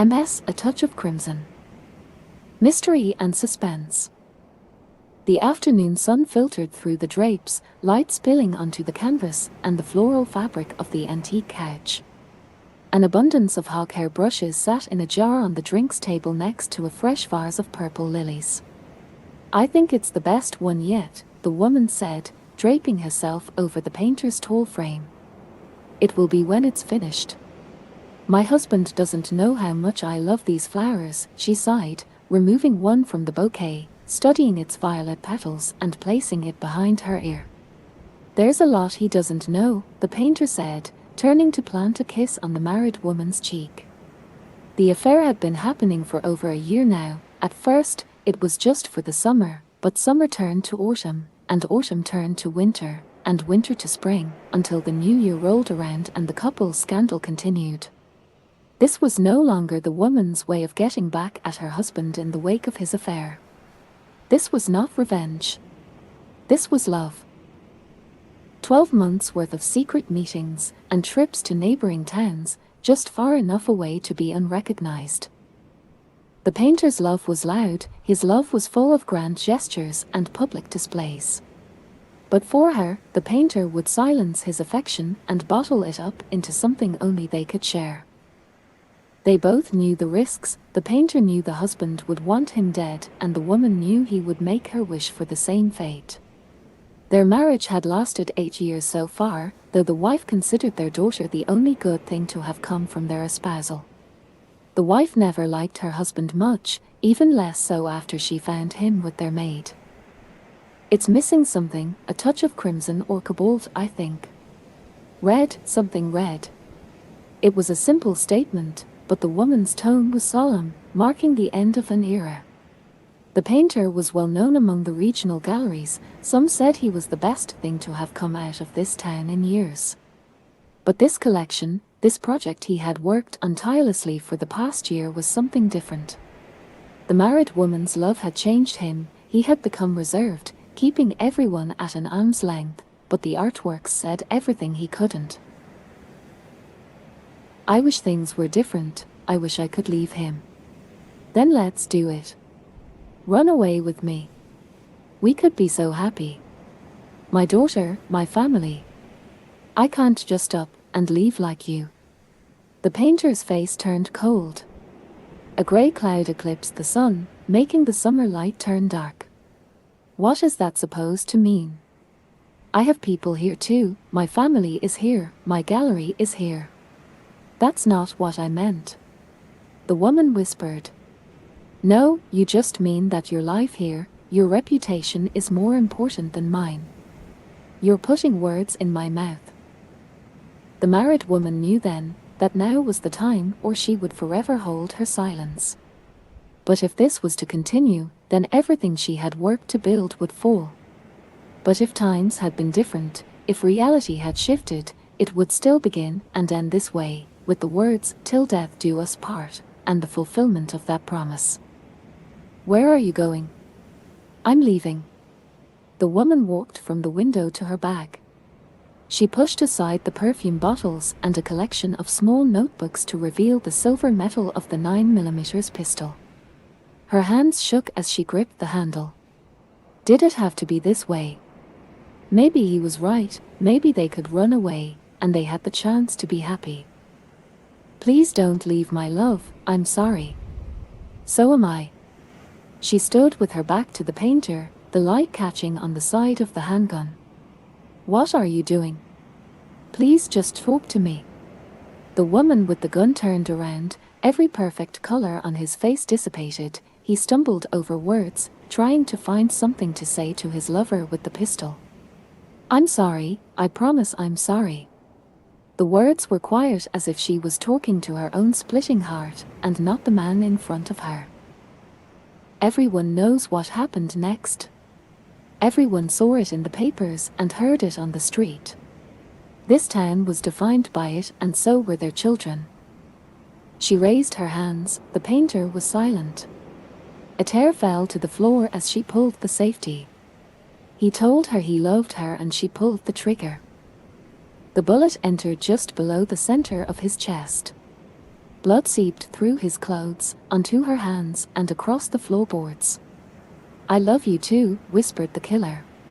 MS A Touch of Crimson. Mystery and suspense. The afternoon sun filtered through the drapes, light spilling onto the canvas and the floral fabric of the antique couch. An abundance of hog-hair brushes sat in a jar on the drinks table next to a fresh vase of purple lilies. "I think it's the best one yet," the woman said, draping herself over the painter's tall frame. "It will be when it's finished. My husband doesn't know how much I love these flowers," she sighed, removing one from the bouquet, studying its violet petals and placing it behind her ear. "There's a lot he doesn't know," the painter said, turning to plant a kiss on the married woman's cheek. The affair had been happening for over a year now. At first, it was just for the summer, but summer turned to autumn, and autumn turned to winter, and winter to spring, until the new year rolled around and the couple's scandal continued. This was no longer the woman's way of getting back at her husband in the wake of his affair. This was not revenge. This was love. 12 months worth of secret meetings and trips to neighboring towns, just far enough away to be unrecognized. The painter's love was loud, his love was full of grand gestures and public displays. But for her, the painter would silence his affection and bottle it up into something only they could share. They both knew the risks. The painter knew the husband would want him dead, and the woman knew he would make her wish for the same fate. Their marriage had lasted 8 years so far, though the wife considered their daughter the only good thing to have come from their espousal. The wife never liked her husband much, even less so after she found him with their maid. "It's missing something, a touch of crimson or cobalt, I think. Red, something red." It was a simple statement, but the woman's tone was solemn, marking the end of an era. The painter was well known among the regional galleries. Some said he was the best thing to have come out of this town in years. But this collection, this project he had worked on tirelessly for the past year, was something different. The married woman's love had changed him. He had become reserved, keeping everyone at an arm's length, but the artworks said everything he couldn't. "I wish things were different. I wish I could leave him. Then let's do it. Run away with me. We could be so happy. My daughter, my family. I can't just up and leave like you." The painter's face turned cold. A grey cloud eclipsed the sun, making the summer light turn dark. "What is that supposed to mean? I have people here too. My family is here. My gallery is here." "That's not what I meant," the woman whispered. "No, you just mean that your life here, your reputation is more important than mine. You're putting words in my mouth." The married woman knew then that now was the time, or she would forever hold her silence. But if this was to continue, then everything she had worked to build would fall. But if times had been different, if reality had shifted, it would still begin and end this way, with the words, "Till death do us part," and the fulfillment of that promise. "Where are you going?" "I'm leaving." The woman walked from the window to her bag. She pushed aside the perfume bottles and a collection of small notebooks to reveal the silver metal of the 9mm pistol. Her hands shook as she gripped the handle. Did it have to be this way? Maybe he was right. Maybe they could run away, and they had the chance to be happy. "Please don't leave, my love. I'm sorry." "So am I." She stood with her back to the painter, the light catching on the side of the handgun. "What are you doing? Please just talk to me." The woman with the gun turned around, every perfect color on his face dissipated. He stumbled over words, trying to find something to say to his lover with the pistol. "I'm sorry, I promise I'm sorry." The words were quiet, as if she was talking to her own splitting heart, and not the man in front of her. Everyone knows what happened next. Everyone saw it in the papers and heard it on the street. This town was defined by it, and so were their children. She raised her hands. The painter was silent. A tear fell to the floor as she pulled the safety. He told her he loved her, and she pulled the trigger. The bullet entered just below the center of his chest. Blood seeped through his clothes, onto her hands, and across the floorboards. I love you too, whispered the killer.